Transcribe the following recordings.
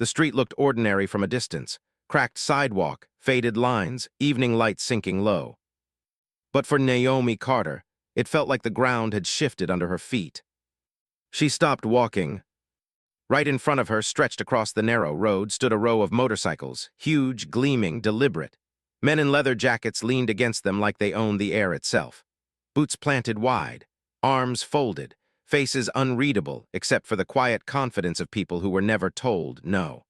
The street looked ordinary from a distance. Cracked sidewalk, faded lines, evening light sinking low. But for Naomi Carter, it felt like the ground had shifted under her feet. She stopped walking. Right in front of her, stretched across the narrow road, stood a row of motorcycles, huge, gleaming, deliberate. Men in leather jackets leaned against them like they owned the air itself. Boots planted wide, arms folded, faces unreadable except for the quiet confidence of people who were never told no.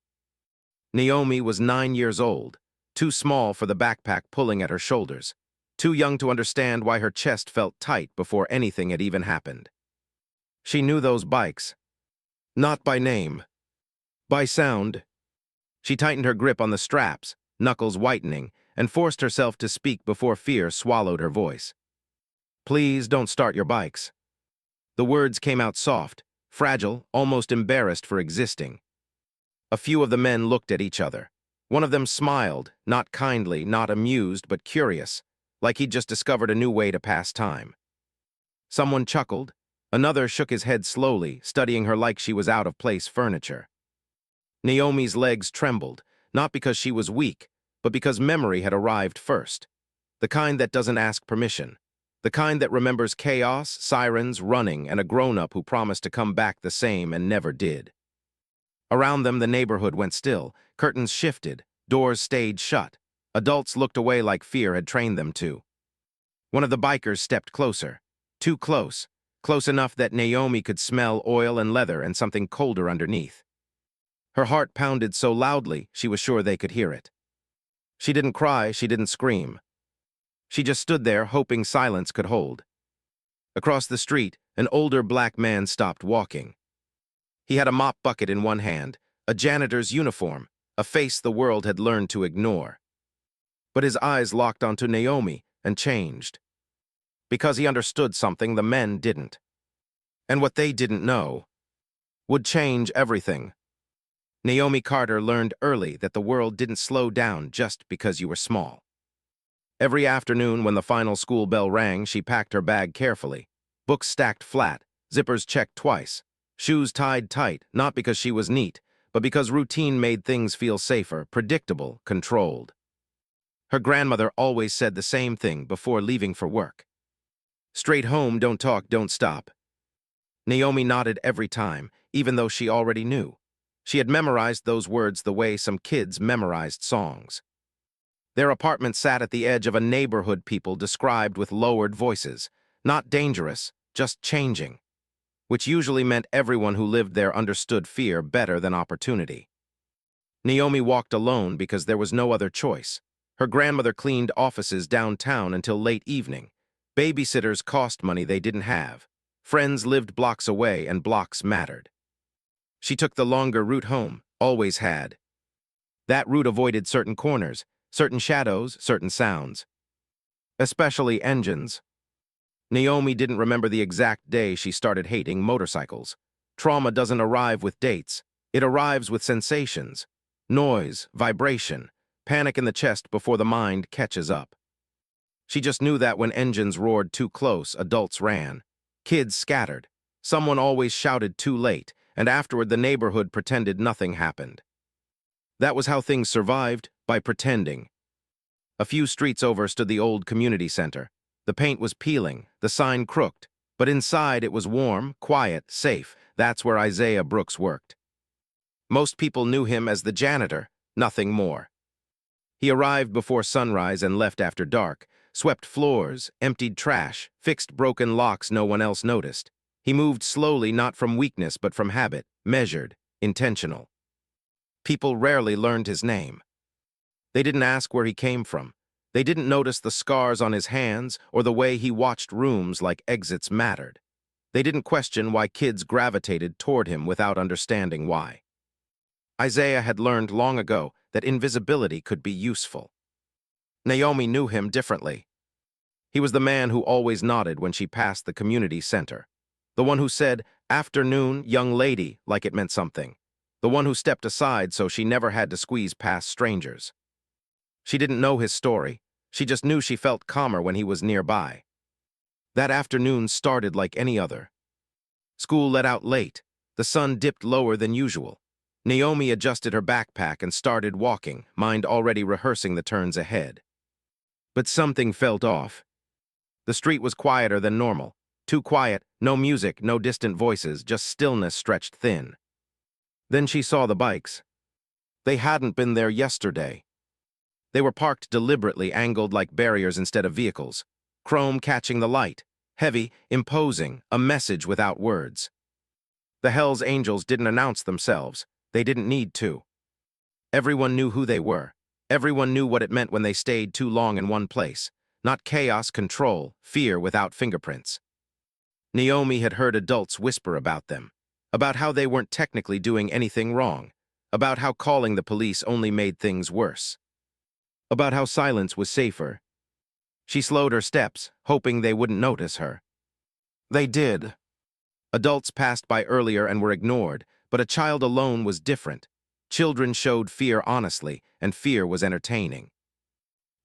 Naomi was 9 years old, too small for the backpack pulling at her shoulders, too young to understand why her chest felt tight before anything had even happened. She knew those bikes. Not by name. By sound. She tightened her grip on the straps, knuckles whitening, and forced herself to speak before fear swallowed her voice. "Please don't start your bikes." The words came out soft, fragile, almost embarrassed for existing. A few of the men looked at each other. One of them smiled, not kindly, not amused, but curious, like he'd just discovered a new way to pass time. Someone chuckled. Another shook his head slowly, studying her like she was out-of-place furniture. Naomi's legs trembled, not because she was weak, but because memory had arrived first. The kind that doesn't ask permission. The kind that remembers chaos, sirens, running, and a grown-up who promised to come back the same and never did. Around them, the neighborhood went still. Curtains shifted. Doors stayed shut. Adults looked away like fear had trained them to. One of the bikers stepped closer. Too close. Close enough that Naomi could smell oil and leather and something colder underneath. Her heart pounded so loudly she was sure they could hear it. She didn't cry, she didn't scream. She just stood there, hoping silence could hold. Across the street, an older black man stopped walking. He had a mop bucket in one hand, a janitor's uniform, a face the world had learned to ignore. But his eyes locked onto Naomi and changed. Because he understood something the men didn't. And what they didn't know would change everything. Naomi Carter learned early that the world didn't slow down just because you were small. Every afternoon when the final school bell rang, she packed her bag carefully. Books stacked flat, zippers checked twice, shoes tied tight, not because she was neat, but because routine made things feel safer, predictable, controlled. Her grandmother always said the same thing before leaving for work. "Straight home, don't talk, don't stop." Naomi nodded every time, even though she already knew. She had memorized those words the way some kids memorized songs. Their apartment sat at the edge of a neighborhood people described with lowered voices. Not dangerous, just changing. Which usually meant everyone who lived there understood fear better than opportunity. Naomi walked alone because there was no other choice. Her grandmother cleaned offices downtown until late evening. Babysitters cost money they didn't have. Friends lived blocks away, and blocks mattered. She took the longer route home, always had. That route avoided certain corners, certain shadows, certain sounds. Especially engines. Naomi didn't remember the exact day she started hating motorcycles. Trauma doesn't arrive with dates. It arrives with sensations. Noise, vibration, panic in the chest before the mind catches up. She just knew that when engines roared too close, adults ran. Kids scattered. Someone always shouted too late, and afterward the neighborhood pretended nothing happened. That was how things survived, by pretending. A few streets over stood the old community center. The paint was peeling, the sign crooked, but inside it was warm, quiet, safe. That's where Isaiah Brooks worked. Most people knew him as the janitor, nothing more. He arrived before sunrise and left after dark, swept floors, emptied trash, fixed broken locks no one else noticed. He moved slowly, not from weakness but from habit, measured, intentional. People rarely learned his name. They didn't ask where he came from. They didn't notice the scars on his hands or the way he watched rooms like exits mattered. They didn't question why kids gravitated toward him without understanding why. Isaiah had learned long ago that invisibility could be useful. Naomi knew him differently. He was the man who always nodded when she passed the community center. The one who said, "Afternoon, young lady," like it meant something. The one who stepped aside so she never had to squeeze past strangers. She didn't know his story. She just knew she felt calmer when he was nearby. That afternoon started like any other. School let out late. The sun dipped lower than usual. Naomi adjusted her backpack and started walking, mind already rehearsing the turns ahead. But something felt off. The street was quieter than normal. Too quiet, no music, no distant voices, just stillness stretched thin. Then she saw the bikes. They hadn't been there yesterday. They were parked deliberately, angled like barriers instead of vehicles. Chrome catching the light. Heavy, imposing, a message without words. The Hell's Angels didn't announce themselves. They didn't need to. Everyone knew who they were. Everyone knew what it meant when they stayed too long in one place. Not chaos, control, fear without fingerprints. Naomi had heard adults whisper about them. About how they weren't technically doing anything wrong. About how calling the police only made things worse. About how silence was safer. She slowed her steps, hoping they wouldn't notice her. They did. Adults passed by earlier and were ignored, but a child alone was different. Children showed fear honestly, and fear was entertaining.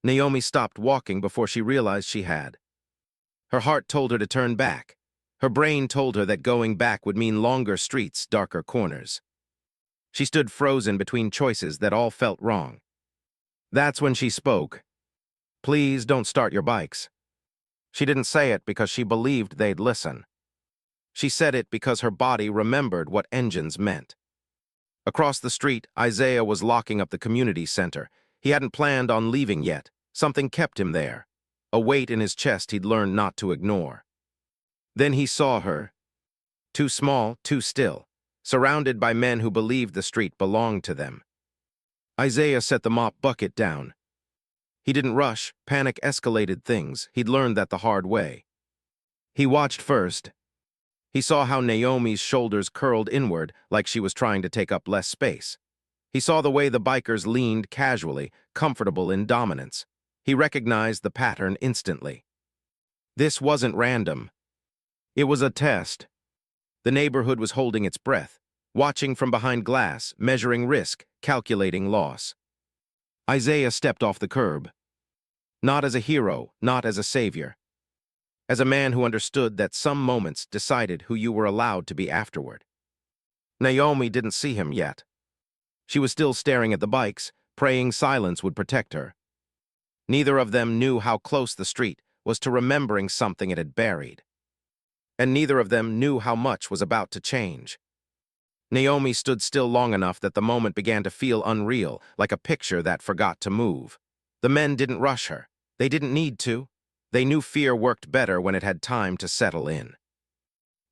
Naomi stopped walking before she realized she had. Her heart told her to turn back. Her brain told her that going back would mean longer streets, darker corners. She stood frozen between choices that all felt wrong. That's when she spoke. "Please don't start your bikes." She didn't say it because she believed they'd listen. She said it because her body remembered what engines meant. Across the street, Isaiah was locking up the community center. He hadn't planned on leaving yet. Something kept him there. A weight in his chest he'd learned not to ignore. Then he saw her. Too small, too still, surrounded by men who believed the street belonged to them. Isaiah set the mop bucket down. He didn't rush. Panic escalated things. He'd learned that the hard way. He watched first. He saw how Naomi's shoulders curled inward like she was trying to take up less space. He saw the way the bikers leaned casually, comfortable in dominance. He recognized the pattern instantly. This wasn't random. It was a test. The neighborhood was holding its breath, watching from behind glass, measuring risk, calculating loss. Isaiah stepped off the curb. Not as a hero, not as a savior. As a man who understood that some moments decided who you were allowed to be afterward. Naomi didn't see him yet. She was still staring at the bikes, praying silence would protect her. Neither of them knew how close the street was to remembering something it had buried. And neither of them knew how much was about to change. Naomi stood still long enough that the moment began to feel unreal, like a picture that forgot to move. The men didn't rush her. They didn't need to. They knew fear worked better when it had time to settle in.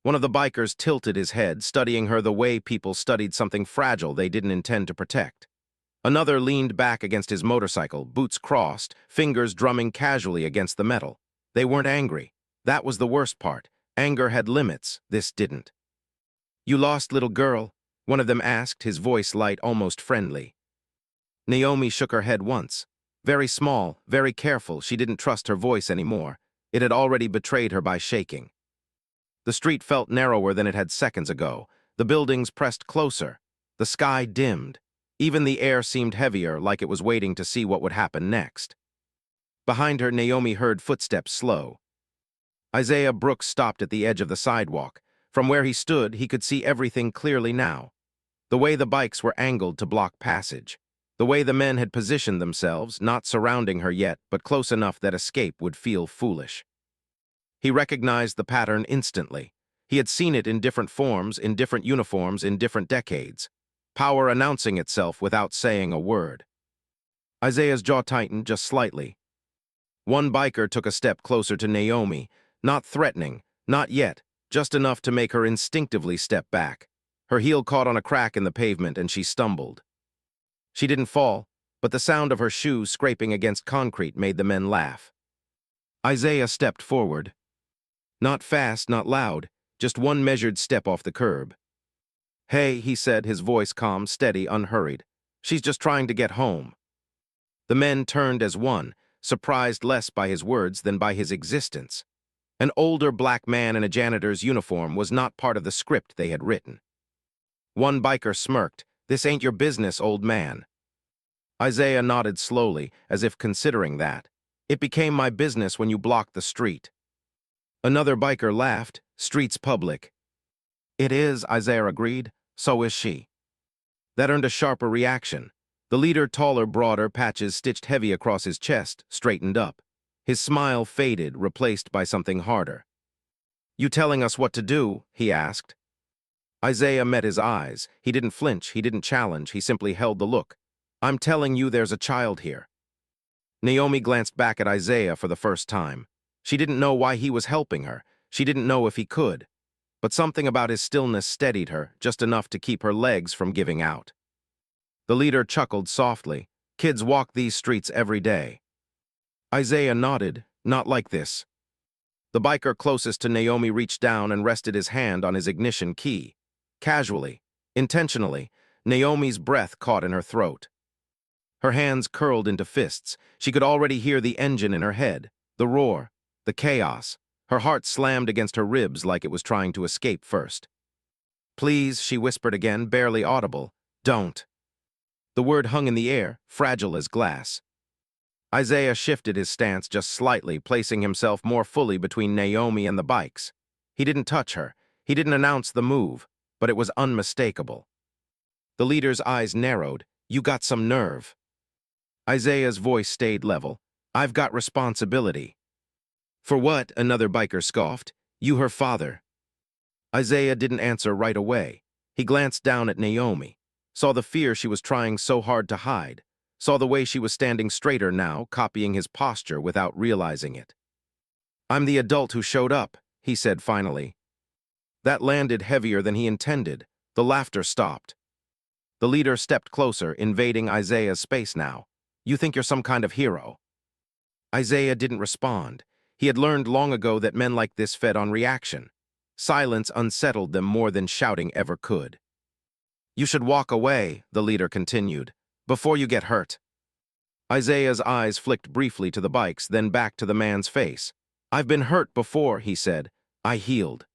One of the bikers tilted his head, studying her the way people studied something fragile they didn't intend to protect. Another leaned back against his motorcycle, boots crossed, fingers drumming casually against the metal. They weren't angry. That was the worst part. Anger had limits. This didn't. "You lost, little girl?" one of them asked, his voice light, almost friendly. Naomi shook her head once. Very small, very careful, she didn't trust her voice anymore. It had already betrayed her by shaking. The street felt narrower than it had seconds ago. The buildings pressed closer. The sky dimmed. Even the air seemed heavier, like it was waiting to see what would happen next. Behind her, Naomi heard footsteps slow. Isaiah Brooks stopped at the edge of the sidewalk. From where he stood, he could see everything clearly now. The way the bikes were angled to block passage. The way the men had positioned themselves, not surrounding her yet, but close enough that escape would feel foolish. He recognized the pattern instantly. He had seen it in different forms, in different uniforms, in different decades. Power announcing itself without saying a word. Isaiah's jaw tightened just slightly. One biker took a step closer to Naomi, not threatening, not yet, just enough to make her instinctively step back. Her heel caught on a crack in the pavement and she stumbled. She didn't fall, but the sound of her shoes scraping against concrete made the men laugh. Isaiah stepped forward. Not fast, not loud, just one measured step off the curb. "Hey," he said, his voice calm, steady, unhurried. "She's just trying to get home." The men turned as one, surprised less by his words than by his existence. An older black man in a janitor's uniform was not part of the script they had written. One biker smirked. "This ain't your business, old man." Isaiah nodded slowly, as if considering that. "It became my business when you blocked the street." Another biker laughed. "Street's public." "It is," Isaiah agreed. "So is she." That earned a sharper reaction. The leader, taller, broader, patches stitched heavy across his chest, straightened up. His smile faded, replaced by something harder. "You telling us what to do?" he asked. Isaiah met his eyes. He didn't flinch, he didn't challenge, he simply held the look. "I'm telling you there's a child here." Naomi glanced back at Isaiah for the first time. She didn't know why he was helping her. She didn't know if he could. But something about his stillness steadied her, just enough to keep her legs from giving out. The leader chuckled softly. "Kids walk these streets every day." Isaiah nodded. "Not like this." The biker closest to Naomi reached down and rested his hand on his ignition key. Casually, intentionally, Naomi's breath caught in her throat. Her hands curled into fists. She could already hear the engine in her head, the roar, the chaos. Her heart slammed against her ribs like it was trying to escape first. "Please," she whispered again, barely audible. "Don't." The word hung in the air, fragile as glass. Isaiah shifted his stance just slightly, placing himself more fully between Naomi and the bikes. He didn't touch her. He didn't announce the move, but it was unmistakable. The leader's eyes narrowed. "You got some nerve." Isaiah's voice stayed level. "I've got responsibility." "For what?" another biker scoffed. "You her father." Isaiah didn't answer right away. He glanced down at Naomi, saw the fear she was trying so hard to hide, saw the way she was standing straighter now, copying his posture without realizing it. "I'm the adult who showed up," he said finally. That landed heavier than he intended. The laughter stopped. The leader stepped closer, invading Isaiah's space now. "You think you're some kind of hero?" Isaiah didn't respond. He had learned long ago that men like this fed on reaction. Silence unsettled them more than shouting ever could. "You should walk away," the leader continued, "before you get hurt." Isaiah's eyes flicked briefly to the bikes, then back to the man's face. "I've been hurt before," he said. "I healed."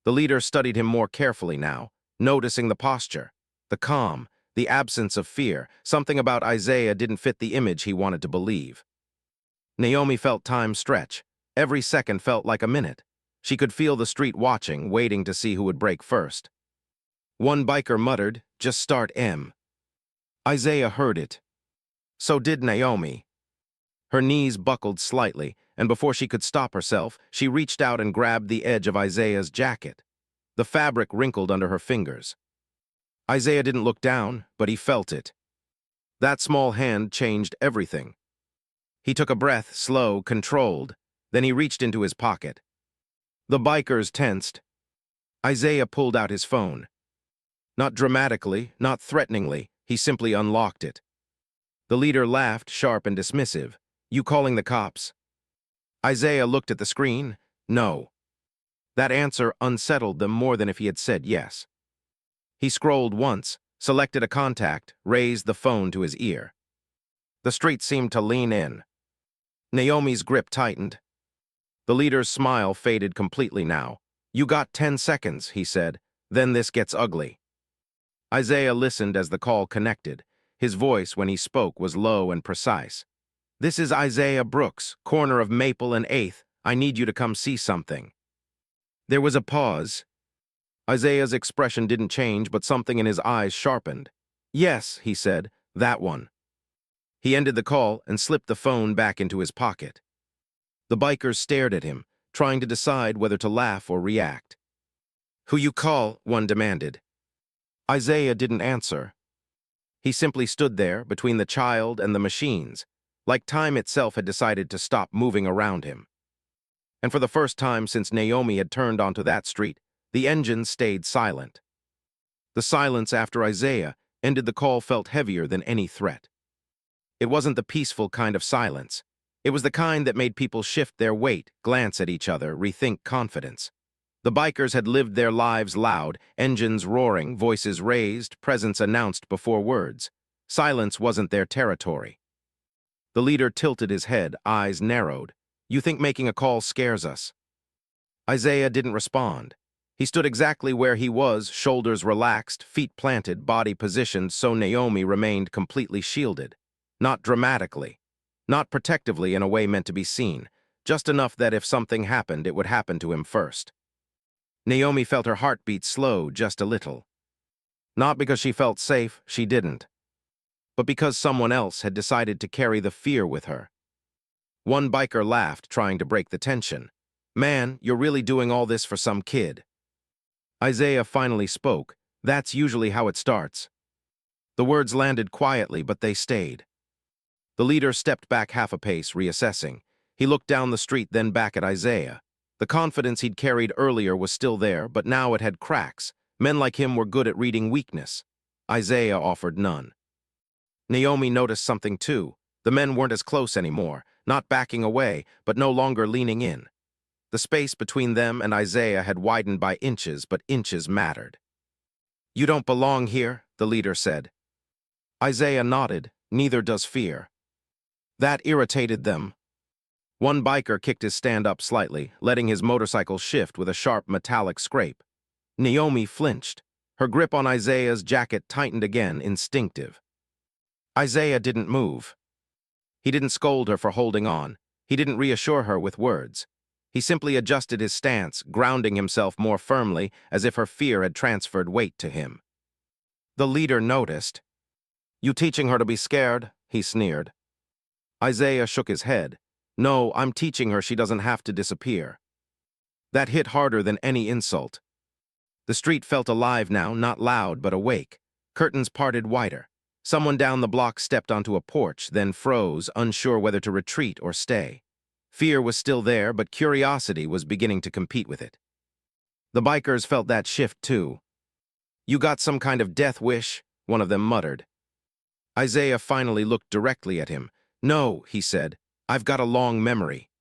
The leader studied him more carefully now, noticing the posture, the calm, the absence of fear. Something about Isaiah didn't fit the image he wanted to believe. Naomi felt time stretch. Every second felt like a minute. She could feel the street watching, waiting to see who would break first. One biker muttered, "Just start M." Isaiah heard it. So did Naomi. Her knees buckled slightly, and before she could stop herself, she reached out and grabbed the edge of Isaiah's jacket. The fabric wrinkled under her fingers. Isaiah didn't look down, but he felt it. That small hand changed everything. He took a breath, slow, controlled. Then he reached into his pocket. The bikers tensed. Isaiah pulled out his phone. Not dramatically, not threateningly, he simply unlocked it. The leader laughed, sharp and dismissive. "You calling the cops?" Isaiah looked at the screen. No. That answer unsettled them more than if he had said yes. He scrolled once, selected a contact, raised the phone to his ear. The street seemed to lean in. Naomi's grip tightened. The leader's smile faded completely now. "You got 10 seconds, he said. "Then this gets ugly." Isaiah listened as the call connected. His voice, when he spoke, was low and precise. "This is Isaiah Brooks, corner of Maple and 8th. I need you to come see something." There was a pause. Isaiah's expression didn't change, but something in his eyes sharpened. "Yes," he said, "that one." He ended the call and slipped the phone back into his pocket. The bikers stared at him, trying to decide whether to laugh or react. "Who you call?" one demanded. Isaiah didn't answer. He simply stood there, between the child and the machines, like time itself had decided to stop moving around him. And for the first time since Naomi had turned onto that street, the engine stayed silent. The silence after Isaiah ended the call felt heavier than any threat. It wasn't the peaceful kind of silence. It was the kind that made people shift their weight, glance at each other, rethink confidence. The bikers had lived their lives loud, engines roaring, voices raised, presence announced before words. Silence wasn't their territory. The leader tilted his head, eyes narrowed. "You think making a call scares us?" Isaiah didn't respond. He stood exactly where he was, shoulders relaxed, feet planted, body positioned so Naomi remained completely shielded. Not dramatically. Not protectively in a way meant to be seen. Just enough that if something happened, it would happen to him first. Naomi felt her heartbeat slow just a little. Not because she felt safe, she didn't, but because someone else had decided to carry the fear with her. One biker laughed, trying to break the tension. "Man, you're really doing all this for some kid." Isaiah finally spoke. "That's usually how it starts." The words landed quietly, but they stayed. The leader stepped back half a pace, reassessing. He looked down the street, then back at Isaiah. The confidence he'd carried earlier was still there, but now it had cracks. Men like him were good at reading weakness. Isaiah offered none. Naomi noticed something too. The men weren't as close anymore, not backing away, but no longer leaning in. The space between them and Isaiah had widened by inches, but inches mattered. "You don't belong here," the leader said. Isaiah nodded. "Neither does fear." That irritated them. One biker kicked his stand up slightly, letting his motorcycle shift with a sharp metallic scrape. Naomi flinched. Her grip on Isaiah's jacket tightened again, instinctive. Isaiah didn't move. He didn't scold her for holding on. He didn't reassure her with words. He simply adjusted his stance, grounding himself more firmly, as if her fear had transferred weight to him. The leader noticed. "You teaching her to be scared?" he sneered. Isaiah shook his head. "No, I'm teaching her she doesn't have to disappear." That hit harder than any insult. The street felt alive now, not loud, but awake. Curtains parted wider. Someone down the block stepped onto a porch, then froze, unsure whether to retreat or stay. Fear was still there, but curiosity was beginning to compete with it. The bikers felt that shift too. "You got some kind of death wish?" one of them muttered. Isaiah finally looked directly at him. "No," he said, "I've got a long memory."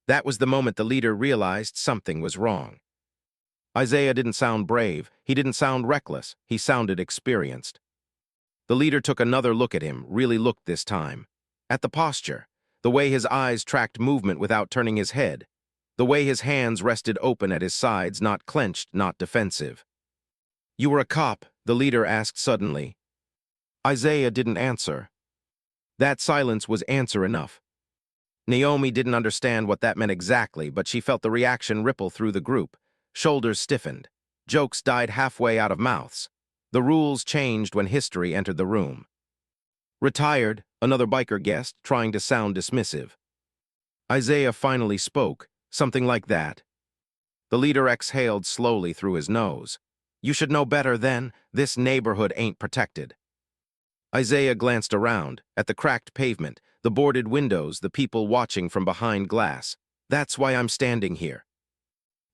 That was the moment the leader realized something was wrong. Isaiah didn't sound brave. He didn't sound reckless. He sounded experienced. The leader took another look at him, really looked this time. At the posture, the way his eyes tracked movement without turning his head, the way his hands rested open at his sides, not clenched, not defensive. "You were a cop?" the leader asked suddenly. Isaiah didn't answer. That silence was answer enough. Naomi didn't understand what that meant exactly, but she felt the reaction ripple through the group. Shoulders stiffened. Jokes died halfway out of mouths. The rules changed when history entered the room. "Retired," another biker guessed, trying to sound dismissive. Isaiah finally spoke, something like that. The leader exhaled slowly through his nose. "You should know better then. This neighborhood ain't protected." Isaiah glanced around, at the cracked pavement, the boarded windows, the people watching from behind glass. "That's why I'm standing here."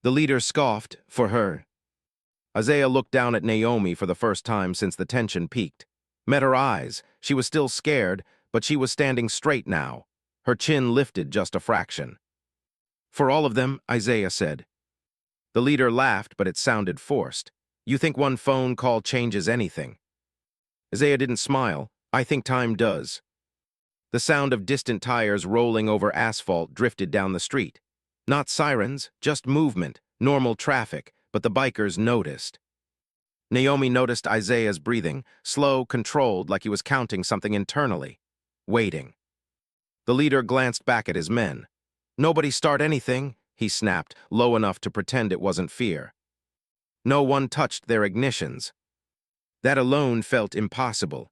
The leader scoffed, "For her." Isaiah looked down at Naomi for the first time since the tension peaked. Met her eyes. She was still scared, but she was standing straight now. Her chin lifted just a fraction. "For all of them," Isaiah said. The leader laughed, but it sounded forced. "You think one phone call changes anything?" Isaiah didn't smile. "I think time does." The sound of distant tires rolling over asphalt drifted down the street. Not sirens, just movement, normal traffic, but the bikers noticed. Naomi noticed Isaiah's breathing, slow, controlled, like he was counting something internally. Waiting. The leader glanced back at his men. "Nobody start anything," he snapped, low enough to pretend it wasn't fear. No one touched their ignitions. That alone felt impossible.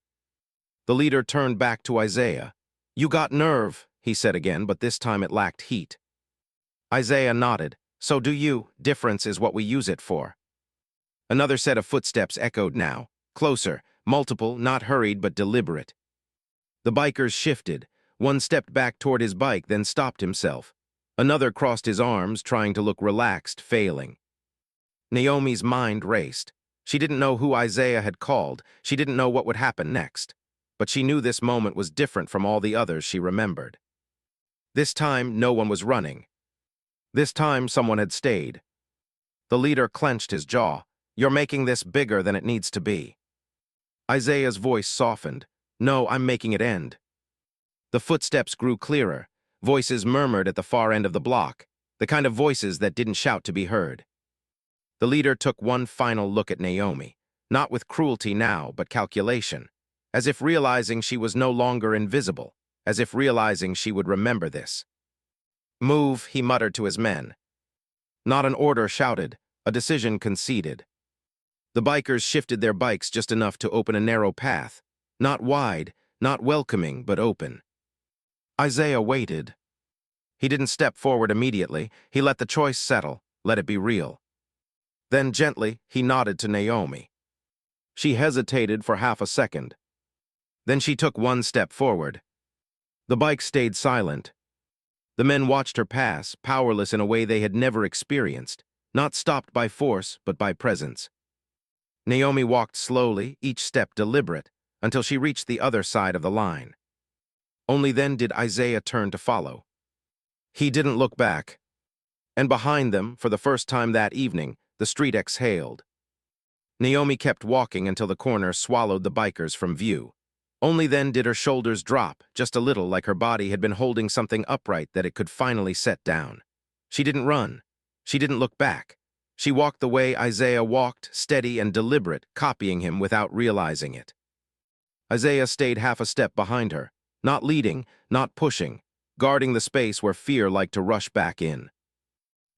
The leader turned back to Isaiah. "You got nerve," he said again, but this time it lacked heat. Isaiah nodded. "So do you. Difference is what we use it for." Another set of footsteps echoed now. Closer, multiple, not hurried but deliberate. The bikers shifted. One stepped back toward his bike, then stopped himself. Another crossed his arms, trying to look relaxed, failing. Naomi's mind raced. She didn't know who Isaiah had called. She didn't know what would happen next. But she knew this moment was different from all the others she remembered. This time, no one was running. This time, someone had stayed. The leader clenched his jaw. "You're making this bigger than it needs to be." Isaiah's voice softened. "No, I'm making it end." The footsteps grew clearer. Voices murmured at the far end of the block, the kind of voices that didn't shout to be heard. The leader took one final look at Naomi, not with cruelty now, but calculation, as if realizing she was no longer invisible, as if realizing she would remember this. "Move," he muttered to his men. Not an order shouted, a decision conceded. The bikers shifted their bikes just enough to open a narrow path. Not wide, not welcoming, but open. Isaiah waited. He didn't step forward immediately. He let the choice settle, let it be real. Then gently, he nodded to Naomi. She hesitated for half a second. Then she took one step forward. The bike stayed silent. The men watched her pass, powerless in a way they had never experienced, not stopped by force, but by presence. Naomi walked slowly, each step deliberate, until she reached the other side of the line. Only then did Isaiah turn to follow. He didn't look back. And behind them, for the first time that evening, the street exhaled. Naomi kept walking until the corner swallowed the bikers from view. Only then did her shoulders drop, just a little, like her body had been holding something upright that it could finally set down. She didn't run. She didn't look back. She walked the way Isaiah walked, steady and deliberate, copying him without realizing it. Isaiah stayed half a step behind her, not leading, not pushing, guarding the space where fear liked to rush back in.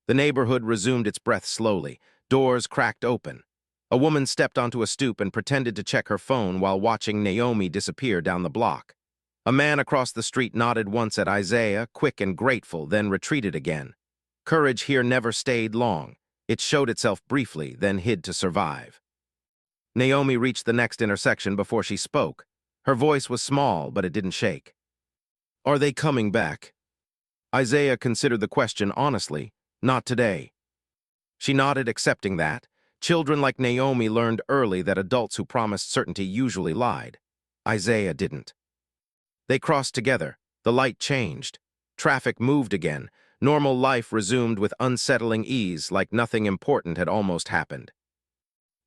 The neighborhood resumed its breath slowly. Doors cracked open. A woman stepped onto a stoop and pretended to check her phone while watching Naomi disappear down the block. A man across the street nodded once at Isaiah, quick and grateful, then retreated again. Courage here never stayed long. It showed itself briefly, then hid to survive. Naomi reached the next intersection before she spoke. Her voice was small, but it didn't shake. "Are they coming back?" Isaiah considered the question honestly. "Not today." She nodded, accepting that. Children like Naomi learned early that adults who promised certainty usually lied. Isaiah didn't. They crossed together. The light changed. Traffic moved again. Normal life resumed with unsettling ease, like nothing important had almost happened.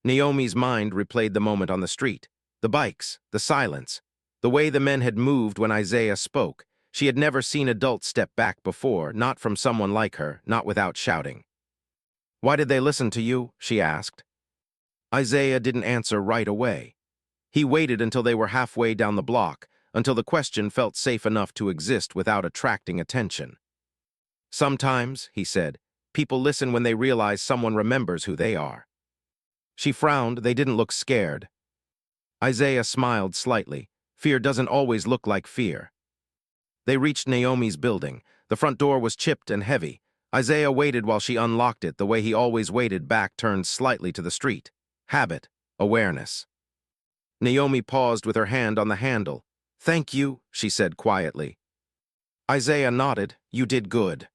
Naomi's mind replayed the moment on the street. The bikes, the silence, the way the men had moved when Isaiah spoke. She had never seen adults step back before, not from someone like her, not without shouting. "Why did they listen to you?" she asked. Isaiah didn't answer right away. He waited until they were halfway down the block, until the question felt safe enough to exist without attracting attention. "Sometimes," he said, "people listen when they realize someone remembers who they are." She frowned. They didn't look scared. Isaiah smiled slightly. Fear doesn't always look like fear. They reached Naomi's building. The front door was chipped and heavy. Isaiah waited while she unlocked it, the way he always waited, back turned slightly to the street. Habit, awareness. Naomi paused with her hand on the handle. "Thank you," she said quietly. Isaiah nodded. "You did good."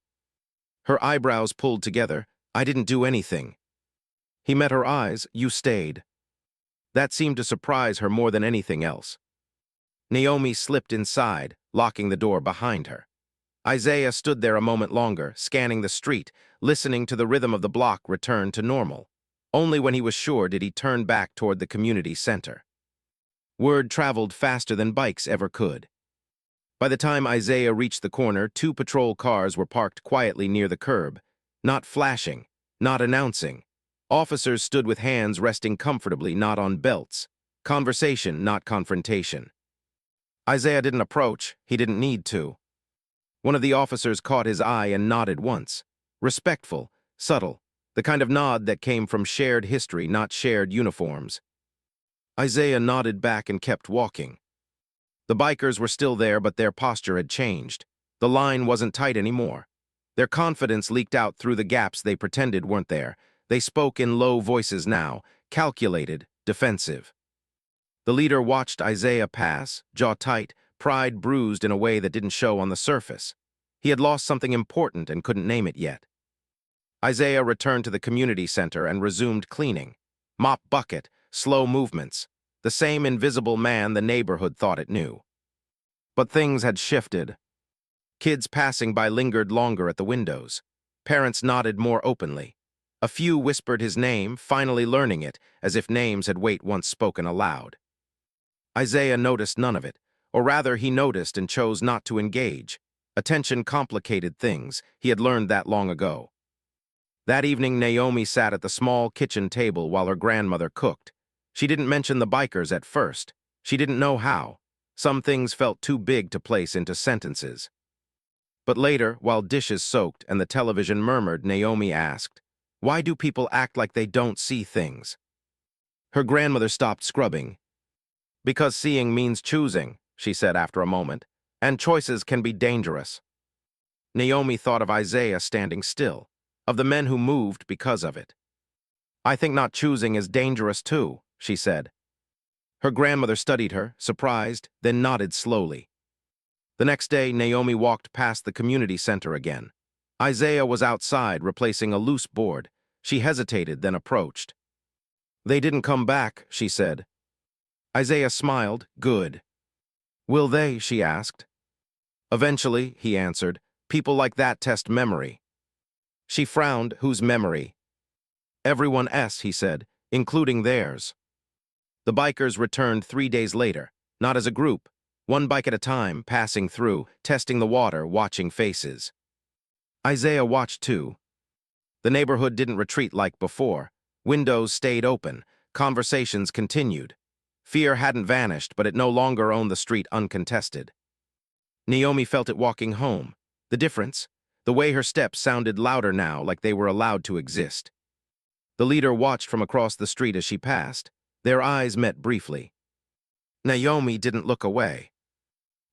Her eyebrows pulled together. "I didn't do anything." He met her eyes. "You stayed." That seemed to surprise her more than anything else. Naomi slipped inside, locking the door behind her. Isaiah stood there a moment longer, scanning the street, listening to the rhythm of the block return to normal. Only when he was sure did he turn back toward the community center. Word traveled faster than bikes ever could. By the time Isaiah reached the corner, 2 patrol cars were parked quietly near the curb. Not flashing, not announcing. Officers stood with hands resting comfortably, not on belts. Conversation, not confrontation. Isaiah didn't approach. He didn't need to. One of the officers caught his eye and nodded once. Respectful, subtle, the kind of nod that came from shared history, not shared uniforms. Isaiah nodded back and kept walking. The bikers were still there, but their posture had changed. The line wasn't tight anymore. Their confidence leaked out through the gaps they pretended weren't there. They spoke in low voices now, calculated, defensive. The leader watched Isaiah pass, jaw tight, pride bruised in a way that didn't show on the surface. He had lost something important and couldn't name it yet. Isaiah returned to the community center and resumed cleaning. Mop bucket, slow movements. The same invisible man the neighborhood thought it knew. But things had shifted. Kids passing by lingered longer at the windows. Parents nodded more openly. A few whispered his name, finally learning it, as if names had wait once spoken aloud. Isaiah noticed none of it, or rather he noticed and chose not to engage. Attention complicated things. He had learned that long ago. That evening, Naomi sat at the small kitchen table while her grandmother cooked. She didn't mention the bikers at first. She didn't know how. Some things felt too big to place into sentences. But later, while dishes soaked and the television murmured, Naomi asked, "Why do people act like they don't see things?" Her grandmother stopped scrubbing. Because seeing means choosing, she said after a moment, and choices can be dangerous. Naomi thought of Isaiah standing still, of the men who moved because of it. I think not choosing is dangerous too, she said. Her grandmother studied her, surprised, then nodded slowly. The next day, Naomi walked past the community center again. Isaiah was outside, replacing a loose board. She hesitated, then approached. They didn't come back, she said. Isaiah smiled. Good. Will they? She asked. Eventually, he answered. People like that test memory. She frowned. Whose memory? Everyone's, he said, including theirs. The bikers returned 3 days later, not as a group, one bike at a time, passing through, testing the water, watching faces. Isaiah watched too. The neighborhood didn't retreat like before. Windows stayed open. Conversations continued. Fear hadn't vanished, but it no longer owned the street uncontested. Naomi felt it walking home. The difference? The way her steps sounded louder now, like they were allowed to exist. The leader watched from across the street as she passed. Their eyes met briefly. Naomi didn't look away.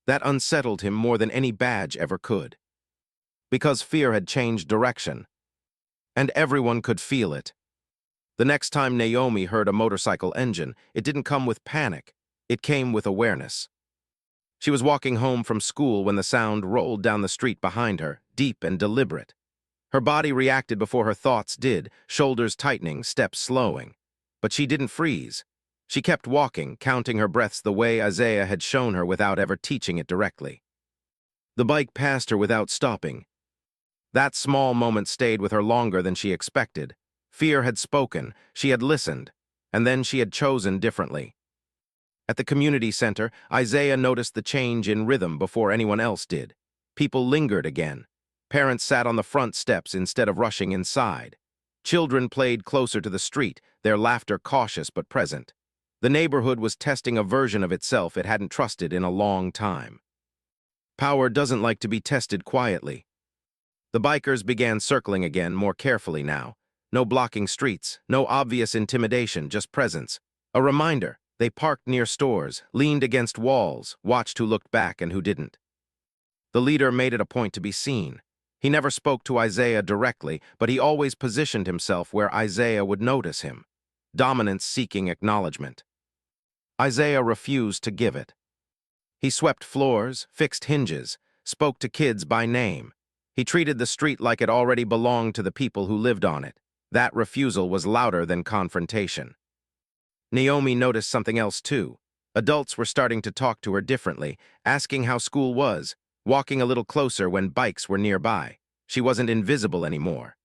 That unsettled him more than any badge ever could. Because fear had changed direction. And everyone could feel it. The next time Naomi heard a motorcycle engine, it didn't come with panic. It came with awareness. She was walking home from school when the sound rolled down the street behind her, deep and deliberate. Her body reacted before her thoughts did, shoulders tightening, steps slowing. But she didn't freeze. She kept walking, counting her breaths the way Isaiah had shown her without ever teaching it directly. The bike passed her without stopping. That small moment stayed with her longer than she expected. Fear had spoken, she had listened, and then she had chosen differently. At the community center, Isaiah noticed the change in rhythm before anyone else did. People lingered again. Parents sat on the front steps instead of rushing inside. Children played closer to the street, their laughter cautious but present. The neighborhood was testing a version of itself it hadn't trusted in a long time. Power doesn't like to be tested quietly. The bikers began circling again, more carefully now. No blocking streets, no obvious intimidation, just presence. A reminder, they parked near stores, leaned against walls, watched who looked back and who didn't. The leader made it a point to be seen. He never spoke to Isaiah directly, but he always positioned himself where Isaiah would notice him. Dominance seeking acknowledgement. Isaiah refused to give it. He swept floors, fixed hinges, spoke to kids by name. He treated the street like it already belonged to the people who lived on it. That refusal was louder than confrontation. Naomi noticed something else too. Adults were starting to talk to her differently, asking how school was, walking a little closer when bikes were nearby. She wasn't invisible anymore.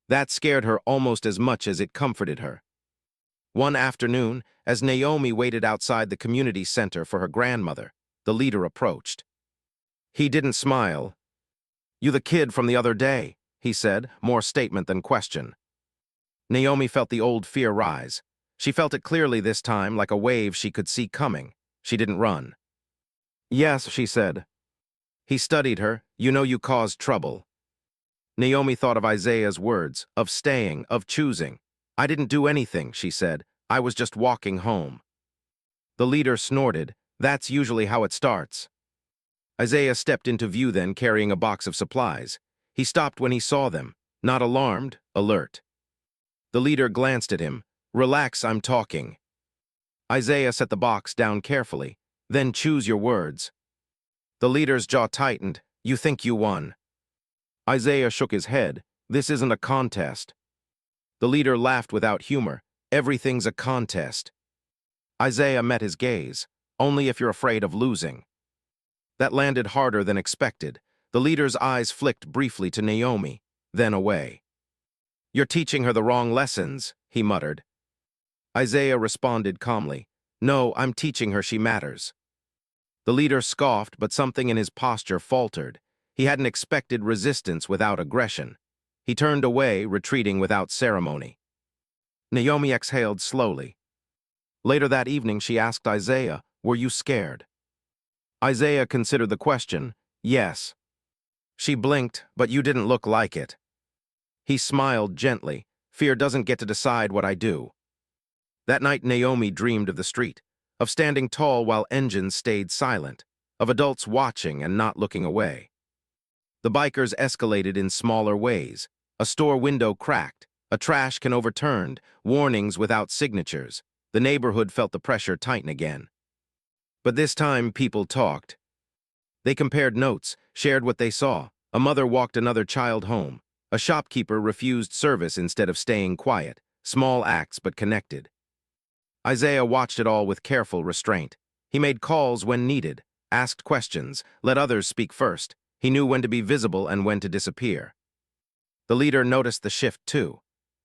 That scared her almost as much as it comforted her. One afternoon, as Naomi waited outside the community center for her grandmother, the leader approached. He didn't smile. "You the kid from the other day," he said, more statement than question. Naomi felt the old fear rise. She felt it clearly this time, like a wave she could see coming. She didn't run. "Yes," she said. He studied her. "You know you caused trouble." Naomi thought of Isaiah's words, of staying, of choosing. "I didn't do anything," she said. "I was just walking home." The leader snorted. "That's usually how it starts." Isaiah stepped into view then, carrying a box of supplies. He stopped when he saw them, not alarmed, alert. The leader glanced at him. "Relax, I'm talking." Isaiah set the box down carefully. "Then choose your words." The leader's jaw tightened. "You think you won." Isaiah shook his head. "This isn't a contest." The leader laughed without humor. "Everything's a contest." Isaiah met his gaze. "Only if you're afraid of losing." That landed harder than expected. The leader's eyes flicked briefly to Naomi, then away. "You're teaching her the wrong lessons," he muttered. Isaiah responded calmly. "No, I'm teaching her she matters." The leader scoffed, but something in his posture faltered. He hadn't expected resistance without aggression. He turned away, retreating without ceremony. Naomi exhaled slowly. Later that evening, she asked Isaiah, "Were you scared?" Isaiah considered the question. "Yes." She blinked, "But you didn't look like it." He smiled gently. "Fear doesn't get to decide what I do." That night, Naomi dreamed of the street, of standing tall while engines stayed silent, of adults watching and not looking away. The bikers escalated in smaller ways. A store window cracked, a trash can overturned, warnings without signatures. The neighborhood felt the pressure tighten again. But this time, people talked. They compared notes, shared what they saw. A mother walked another child home. A shopkeeper refused service instead of staying quiet. Small acts but connected. Isaiah watched it all with careful restraint. He made calls when needed, asked questions, let others speak first. He knew when to be visible and when to disappear. The leader noticed the shift too.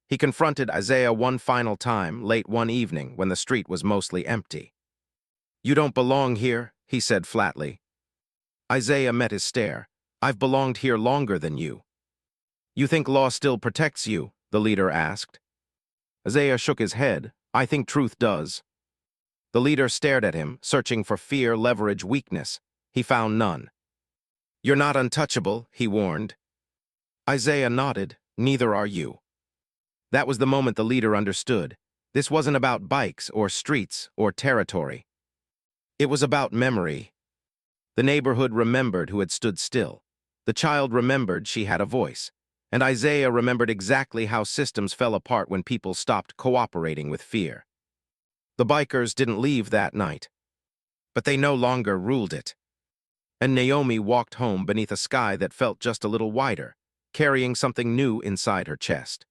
He confronted Isaiah one final time, late one evening, when the street was mostly empty. "You don't belong here," he said flatly. Isaiah met his stare. "I've belonged here longer than you." "You think law still protects you?" the leader asked. Isaiah shook his head. "I think truth does." The leader stared at him, searching for fear, leverage, weakness. He found none. "You're not untouchable," he warned. Isaiah nodded. "Neither are you." That was the moment the leader understood. This wasn't about bikes or streets or territory. It was about memory. The neighborhood remembered who had stood still. The child remembered she had a voice. And Isaiah remembered exactly how systems fell apart when people stopped cooperating with fear. The bikers didn't leave that night, but they no longer ruled it. And Naomi walked home beneath a sky that felt just a little wider, carrying something new inside her chest.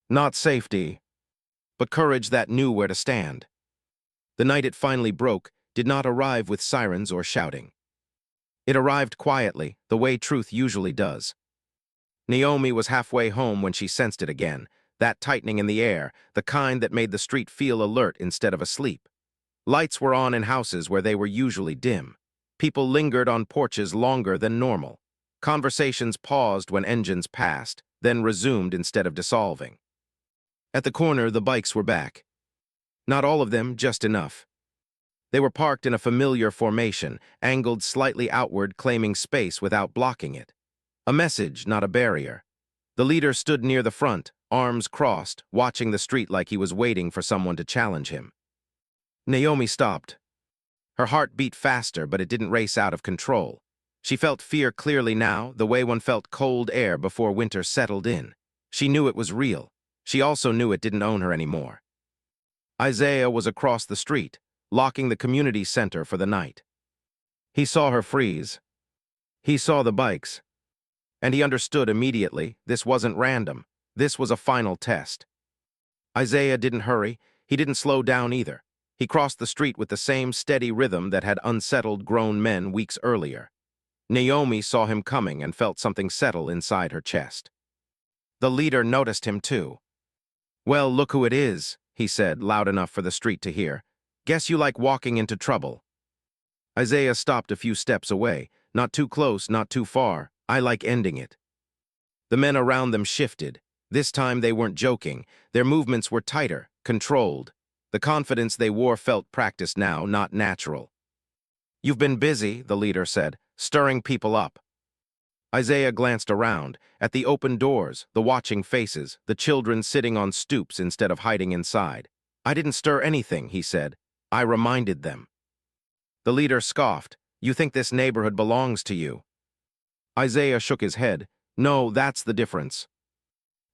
Not safety, but courage that knew where to stand. The night it finally broke did not arrive with sirens or shouting. It arrived quietly, the way truth usually does. Naomi was halfway home when she sensed it again, that tightening in the air, the kind that made the street feel alert instead of asleep. Lights were on in houses where they were usually dim. People lingered on porches longer than normal. Conversations paused when engines passed, then resumed instead of dissolving. At the corner, the bikes were back. Not all of them, just enough. They were parked in a familiar formation, angled slightly outward, claiming space without blocking it. A message, not a barrier. The leader stood near the front, arms crossed, watching the street like he was waiting for someone to challenge him. Naomi stopped. Her heart beat faster, but it didn't race out of control. She felt fear clearly now, the way one felt cold air before winter settled in. She knew it was real. She also knew it didn't own her anymore. Isaiah was across the street, locking the community center for the night. He saw her freeze. He saw the bikes. And he understood immediately, this wasn't random. This was a final test. Isaiah didn't hurry. He didn't slow down either. He crossed the street with the same steady rhythm that had unsettled grown men weeks earlier. Naomi saw him coming and felt something settle inside her chest. The leader noticed him too. "Well, look who it is," he said, loud enough for the street to hear. "Guess you like walking into trouble." Isaiah stopped a few steps away. Not too close, not too far. "I like ending it." The men around them shifted. This time they weren't joking. Their movements were tighter, controlled. The confidence they wore felt practiced now, not natural. "You've been busy," the leader said, "stirring people up." Isaiah glanced around, at the open doors, the watching faces, the children sitting on stoops instead of hiding inside. "I didn't stir anything," he said. "I reminded them." The leader scoffed. "You think this neighborhood belongs to you?" Isaiah shook his head. "No, that's the difference."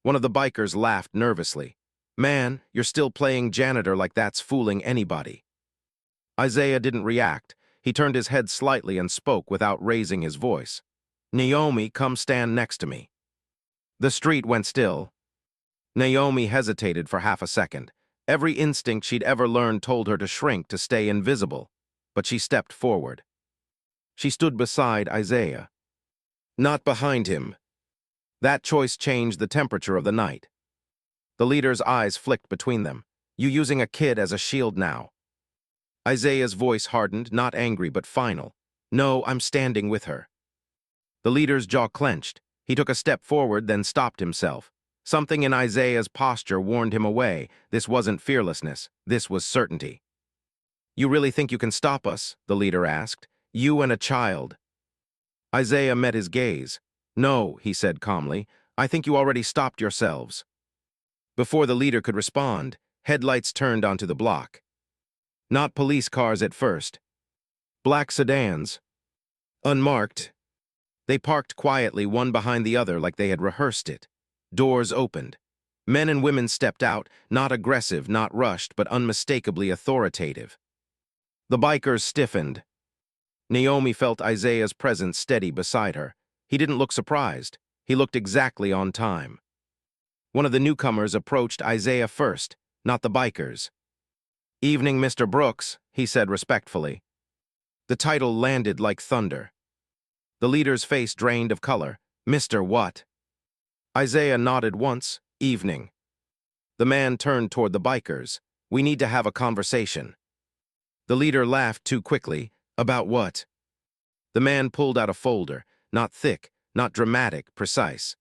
One of the bikers laughed nervously. "Man, you're still playing janitor like that's fooling anybody." Isaiah didn't react. He turned his head slightly and spoke without raising his voice. "Naomi, come stand next to me." The street went still. Naomi hesitated for half a second. Every instinct she'd ever learned told her to shrink, to stay invisible. But she stepped forward. She stood beside Isaiah. Not behind him. That choice changed the temperature of the night. The leader's eyes flicked between them. "You using a kid as a shield now?" Isaiah's voice hardened, not angry but final. "No, I'm standing with her." The leader's jaw clenched. He took a step forward, then stopped himself. Something in Isaiah's posture warned him away. This wasn't fearlessness. This was certainty. "You really think you can stop us?" the leader asked. "You and a child." Isaiah met his gaze. "No," he said calmly. "I think you already stopped yourselves." Before the leader could respond, Headlights turned onto the block. Not police cars at first. Black sedans. Unmarked. They parked quietly, one behind the other, like they had rehearsed it. Doors opened. Men and women stepped out, not aggressive, not rushed, but unmistakably authoritative. The bikers stiffened. Naomi felt Isaiah's presence steady beside her. He didn't look surprised. He looked exactly on time. One of the newcomers approached Isaiah first, not the bikers. "Evening, Mr. Brooks," he said respectfully. The title landed like thunder. The leader's face drained of color. "Mr. What?" Isaiah nodded once. "Evening." The man turned toward the bikers. "We need to have a conversation." The leader laughed too quickly. "About what?" The man pulled out a folder, not thick, not dramatic, precise.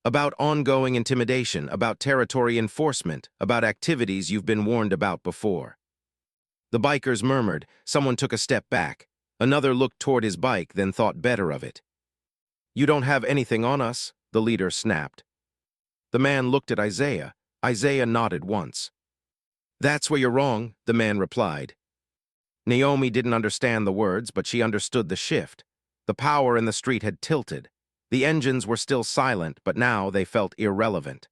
"About ongoing intimidation, about territory enforcement, about activities you've been warned about before." The bikers murmured. Someone took a step back. Another looked toward his bike, then thought better of it. "You don't have anything on us," the leader snapped. The man looked at Isaiah. Isaiah nodded once. "That's where you're wrong," the man replied. Naomi didn't understand the words, but she understood the shift. The power in the street had tilted. The engines were still silent, but now they felt irrelevant.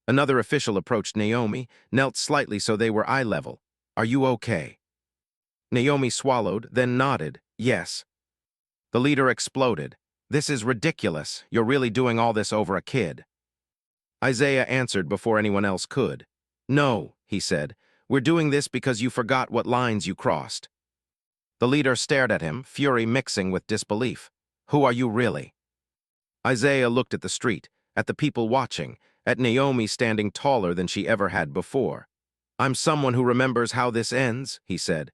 Another official approached Naomi, knelt slightly so they were eye level. "Are you okay?" Naomi swallowed, then nodded. "Yes." The leader exploded. "This is ridiculous. You're really doing all this over a kid." Isaiah answered before anyone else could. "No," he said. "We're doing this because you forgot what lines you crossed." The leader stared at him, fury mixing with disbelief. "Who are you really?" Isaiah looked at the street, at the people watching, at Naomi standing taller than she ever had before. "I'm someone who remembers how this ends," he said.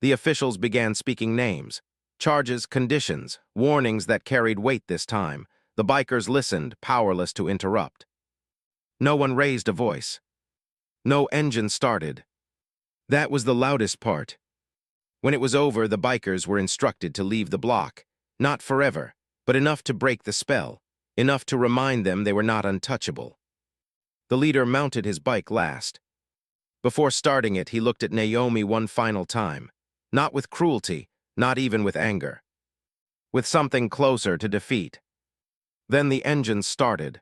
The officials began speaking names, charges, conditions, warnings that carried weight this time. The bikers listened, powerless to interrupt. No one raised a voice. No engine started. That was the loudest part. When it was over, the bikers were instructed to leave the block. Not forever, but enough to break the spell, enough to remind them they were not untouchable. The leader mounted his bike last. Before starting it, he looked at Naomi one final time. Not with cruelty, not even with anger. With something closer to defeat. Then the engine started.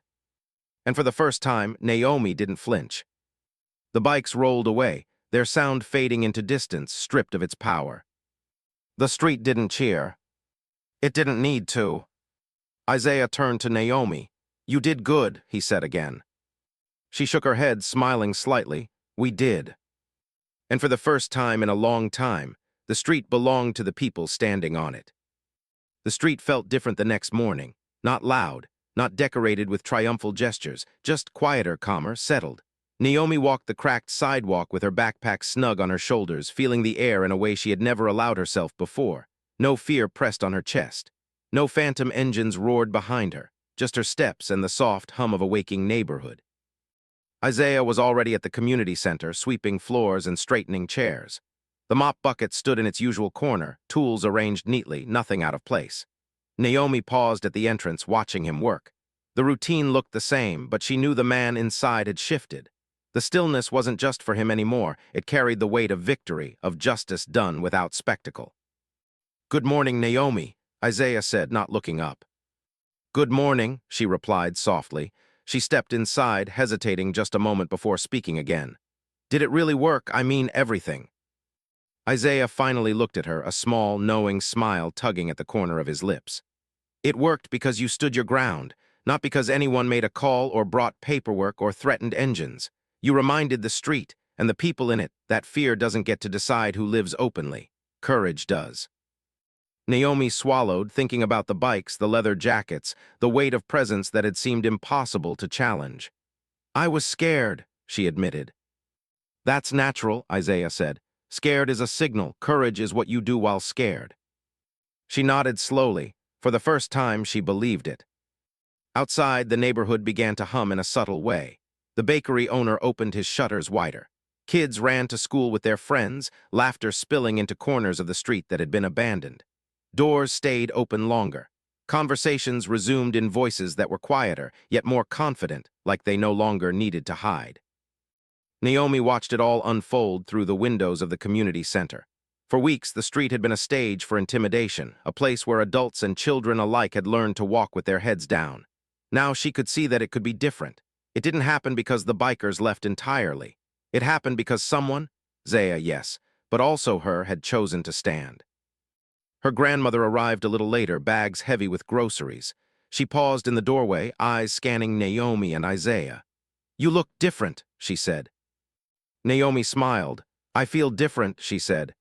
And for the first time, Naomi didn't flinch. The bikes rolled away, their sound fading into distance, stripped of its power. The street didn't cheer. It didn't need to. Isaiah turned to Naomi. "You did good," he said again. She shook her head, smiling slightly. "We did." And for the first time in a long time, the street belonged to the people standing on it. The street felt different the next morning. Not loud, not decorated with triumphal gestures, just quieter, calmer, settled. Naomi walked the cracked sidewalk with her backpack snug on her shoulders, feeling the air in a way she had never allowed herself before. No fear pressed on her chest. No phantom engines roared behind her, just her steps and the soft hum of a waking neighborhood. Isaiah was already at the community center, sweeping floors and straightening chairs. The mop bucket stood in its usual corner, tools arranged neatly, nothing out of place. Naomi paused at the entrance, watching him work. The routine looked the same, but she knew the man inside had shifted. The stillness wasn't just for him anymore. It carried the weight of victory, of justice done without spectacle. "Good morning, Naomi," Isaiah said, not looking up. "Good morning," she replied softly. She stepped inside, hesitating just a moment before speaking again. "Did it really work? I mean everything." Isaiah finally looked at her, a small, knowing smile tugging at the corner of his lips. "It worked because you stood your ground, not because anyone made a call or brought paperwork or threatened engines. You reminded the street, and the people in it, that fear doesn't get to decide who lives openly. Courage does." Naomi swallowed, thinking about the bikes, the leather jackets, the weight of presence that had seemed impossible to challenge. "I was scared," she admitted. "That's natural," Isaiah said. "Scared is a signal. Courage is what you do while scared." She nodded slowly. For the first time, she believed it. Outside, the neighborhood began to hum in a subtle way. The bakery owner opened his shutters wider. Kids ran to school with their friends, laughter spilling into corners of the street that had been abandoned. Doors stayed open longer. Conversations resumed in voices that were quieter, yet more confident, like they no longer needed to hide. Naomi watched it all unfold through the windows of the community center. For weeks, the street had been a stage for intimidation, a place where adults and children alike had learned to walk with their heads down. Now she could see that it could be different. It didn't happen because the bikers left entirely. It happened because someone, Zaya, yes, but also her, had chosen to stand. Her grandmother arrived a little later, bags heavy with groceries. She paused in the doorway, eyes scanning Naomi and Isaiah. "You look different," she said. Naomi smiled. "I feel different," she said.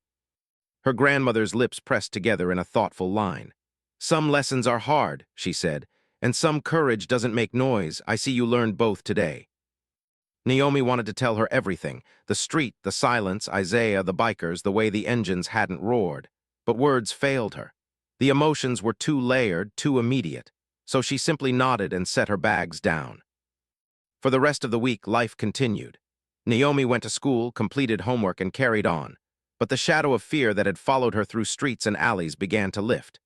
Her grandmother's lips pressed together in a thoughtful line. "Some lessons are hard," she said, "and some courage doesn't make noise. I see you learned both today." Naomi wanted to tell her everything: the street, the silence, Isaiah, the bikers, the way the engines hadn't roared. But words failed her. The emotions were too layered, too immediate. So she simply nodded and set her bags down. For the rest of the week, life continued. Naomi went to school, completed homework, and carried on. But the shadow of fear that had followed her through streets and alleys began to lift.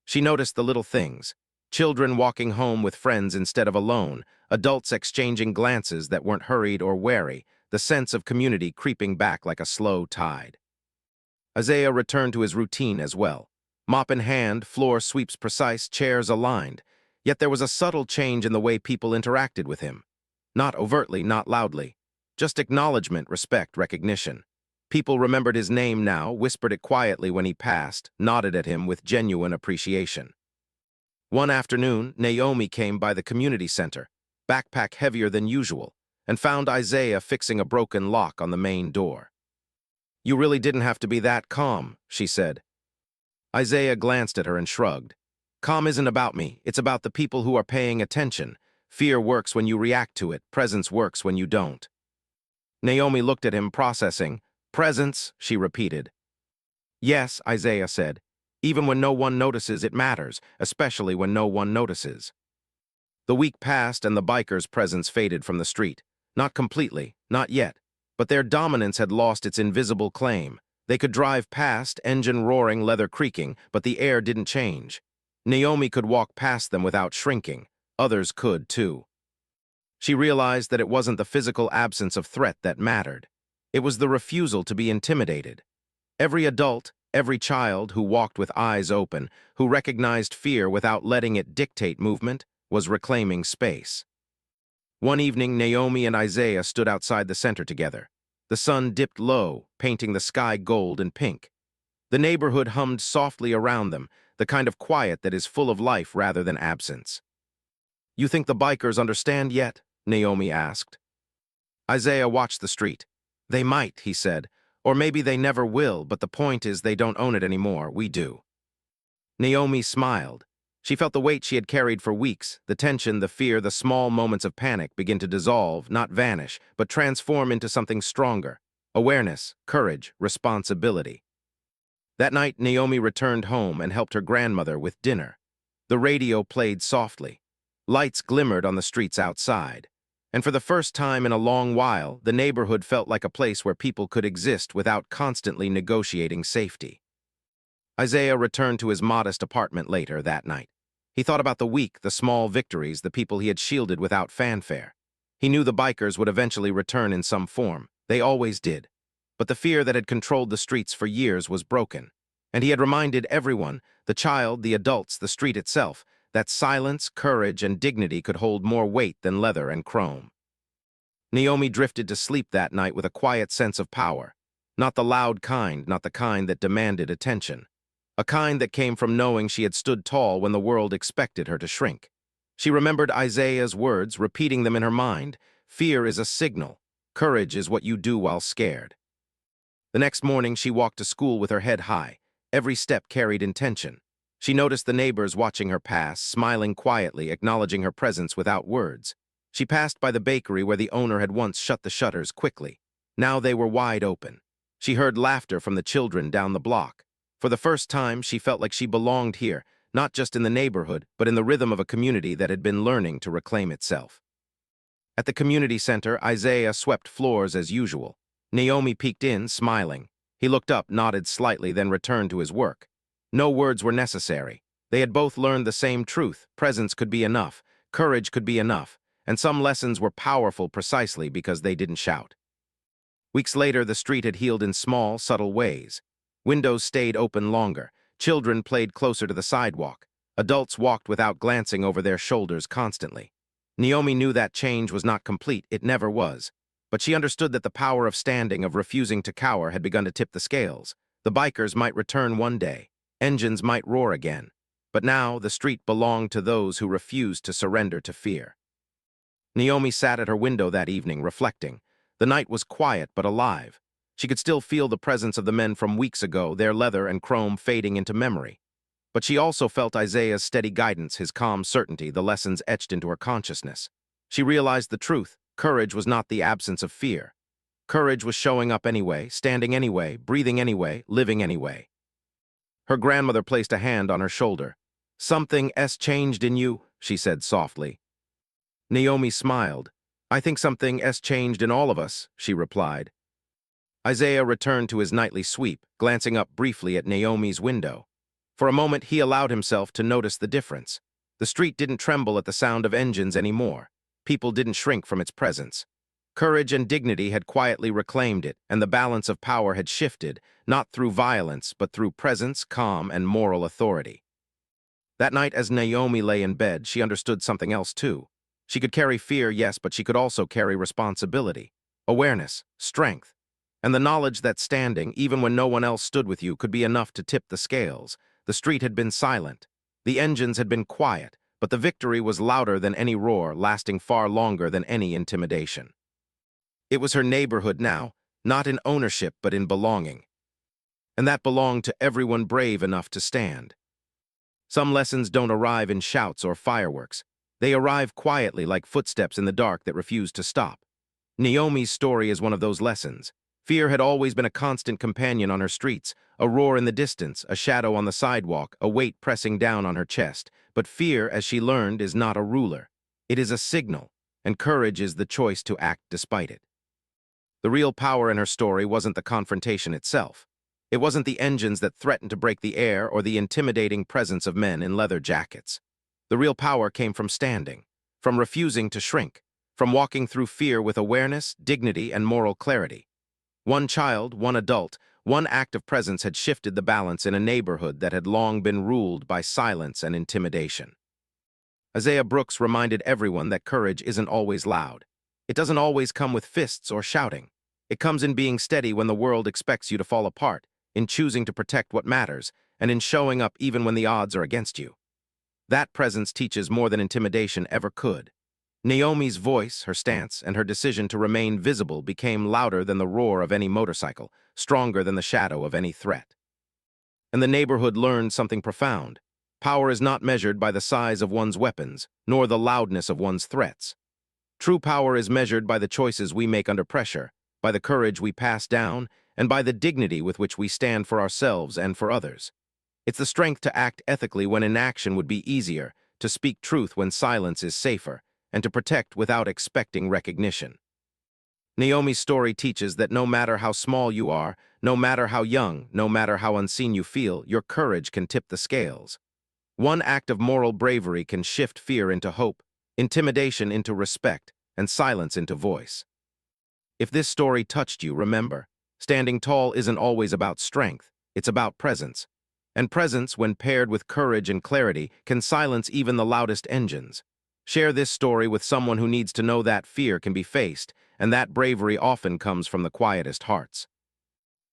She noticed the little things: children walking home with friends instead of alone, adults exchanging glances that weren't hurried or wary, the sense of community creeping back like a slow tide. Isaiah returned to his routine as well. Mop in hand, floor sweeps precise, chairs aligned. Yet there was a subtle change in the way people interacted with him. Not overtly, not loudly. Just acknowledgement, respect, recognition. People remembered his name now, whispered it quietly when he passed, nodded at him with genuine appreciation. One afternoon, Naomi came by the community center, backpack heavier than usual, and found Isaiah fixing a broken lock on the main door. "You really didn't have to be that calm," she said. Isaiah glanced at her and shrugged. "Calm isn't about me, it's about the people who are paying attention. Fear works when you react to it, presence works when you don't." Naomi looked at him, processing. "Presence," she repeated. "Yes," Isaiah said. "Even when no one notices, it matters, especially when no one notices." The week passed and the bikers' presence faded from the street. Not completely, not yet, but their dominance had lost its invisible claim. They could drive past, engine roaring, leather creaking, but the air didn't change. Naomi could walk past them without shrinking. Others could, too. She realized that it wasn't the physical absence of threat that mattered. It was the refusal to be intimidated. Every adult, every child who walked with eyes open, who recognized fear without letting it dictate movement, was reclaiming space. One evening, Naomi and Isaiah stood outside the center together. The sun dipped low, painting the sky gold and pink. The neighborhood hummed softly around them, the kind of quiet that is full of life rather than absence. "You think the bikers understand yet?" Naomi asked. Isaiah watched the street. "They might," he said. "Or maybe they never will, but the point is they don't own it anymore, we do." Naomi smiled. She felt the weight she had carried for weeks, the tension, the fear, the small moments of panic begin to dissolve, not vanish, but transform into something stronger. Awareness, courage, responsibility. That night, Naomi returned home and helped her grandmother with dinner. The radio played softly. Lights glimmered on the streets outside. And for the first time in a long while, the neighborhood felt like a place where people could exist without constantly negotiating safety. Isaiah returned to his modest apartment later that night. He thought about the week, the small victories, the people he had shielded without fanfare. He knew the bikers would eventually return in some form. They always did. But the fear that had controlled the streets for years was broken. And he had reminded everyone, the child, the adults, the street itself, that silence, courage, and dignity could hold more weight than leather and chrome. Naomi drifted to sleep that night with a quiet sense of power. Not the loud kind, not the kind that demanded attention. A kind that came from knowing she had stood tall when the world expected her to shrink. She remembered Isaiah's words, repeating them in her mind. "Fear is a signal. Courage is what you do while scared." The next morning, she walked to school with her head high. Every step carried intention. She noticed the neighbors watching her pass, smiling quietly, acknowledging her presence without words. She passed by the bakery where the owner had once shut the shutters quickly. Now they were wide open. She heard laughter from the children down the block. For the first time, she felt like she belonged here, not just in the neighborhood, but in the rhythm of a community that had been learning to reclaim itself. At the community center, Isaiah swept floors as usual. Naomi peeked in, smiling. He looked up, nodded slightly, then returned to his work. No words were necessary. They had both learned the same truth: presence could be enough, courage could be enough, and some lessons were powerful precisely because they didn't shout. Weeks later, the street had healed in small, subtle ways. Windows stayed open longer. Children played closer to the sidewalk. Adults walked without glancing over their shoulders constantly. Naomi knew that change was not complete, it never was. But she understood that the power of standing, of refusing to cower, had begun to tip the scales. The bikers might return one day. Engines might roar again. But now, the street belonged to those who refused to surrender to fear. Naomi sat at her window that evening, reflecting. The night was quiet but alive. She could still feel the presence of the men from weeks ago, their leather and chrome fading into memory. But she also felt Isaiah's steady guidance, his calm certainty, the lessons etched into her consciousness. She realized the truth. Courage was not the absence of fear. Courage was showing up anyway, standing anyway, breathing anyway, living anyway. Her grandmother placed a hand on her shoulder. "Something's changed in you," she said softly. Naomi smiled. "I think something's changed in all of us," she replied. Isaiah returned to his nightly sweep, glancing up briefly at Naomi's window. For a moment, he allowed himself to notice the difference. The street didn't tremble at the sound of engines anymore. People didn't shrink from its presence. Courage and dignity had quietly reclaimed it, and the balance of power had shifted, not through violence, but through presence, calm, and moral authority. That night, as Naomi lay in bed, she understood something else too. She could carry fear, yes, but she could also carry responsibility, awareness, strength, and the knowledge that standing, even when no one else stood with you, could be enough to tip the scales. The street had been silent. The engines had been quiet, but the victory was louder than any roar, lasting far longer than any intimidation. It was her neighborhood now, not in ownership but in belonging. And that belonged to everyone brave enough to stand. Some lessons don't arrive in shouts or fireworks. They arrive quietly, like footsteps in the dark that refuse to stop. Naomi's story is one of those lessons. Fear had always been a constant companion on her streets, a roar in the distance, a shadow on the sidewalk, a weight pressing down on her chest. But fear, as she learned, is not a ruler. It is a signal, and courage is the choice to act despite it. The real power in her story wasn't the confrontation itself. It wasn't the engines that threatened to break the air or the intimidating presence of men in leather jackets. The real power came from standing, from refusing to shrink, from walking through fear with awareness, dignity, and moral clarity. One child, one adult, one act of presence had shifted the balance in a neighborhood that had long been ruled by silence and intimidation. Isaiah Brooks reminded everyone that courage isn't always loud. It doesn't always come with fists or shouting. It comes in being steady when the world expects you to fall apart, in choosing to protect what matters, and in showing up even when the odds are against you. That presence teaches more than intimidation ever could. Naomi's voice, her stance, and her decision to remain visible became louder than the roar of any motorcycle, stronger than the shadow of any threat. And the neighborhood learned something profound. Power is not measured by the size of one's weapons, nor the loudness of one's threats. True power is measured by the choices we make under pressure, by the courage we pass down, and by the dignity with which we stand for ourselves and for others. It's the strength to act ethically when inaction would be easier, to speak truth when silence is safer, and to protect without expecting recognition. Naomi's story teaches that no matter how small you are, no matter how young, no matter how unseen you feel, your courage can tip the scales. One act of moral bravery can shift fear into hope, intimidation into respect, and silence into voice. If this story touched you, remember, standing tall isn't always about strength, it's about presence. And presence, when paired with courage and clarity, can silence even the loudest engines. Share this story with someone who needs to know that fear can be faced, and that bravery often comes from the quietest hearts.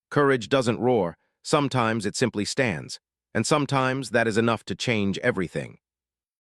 Courage doesn't roar, sometimes it simply stands, and sometimes that is enough to change everything.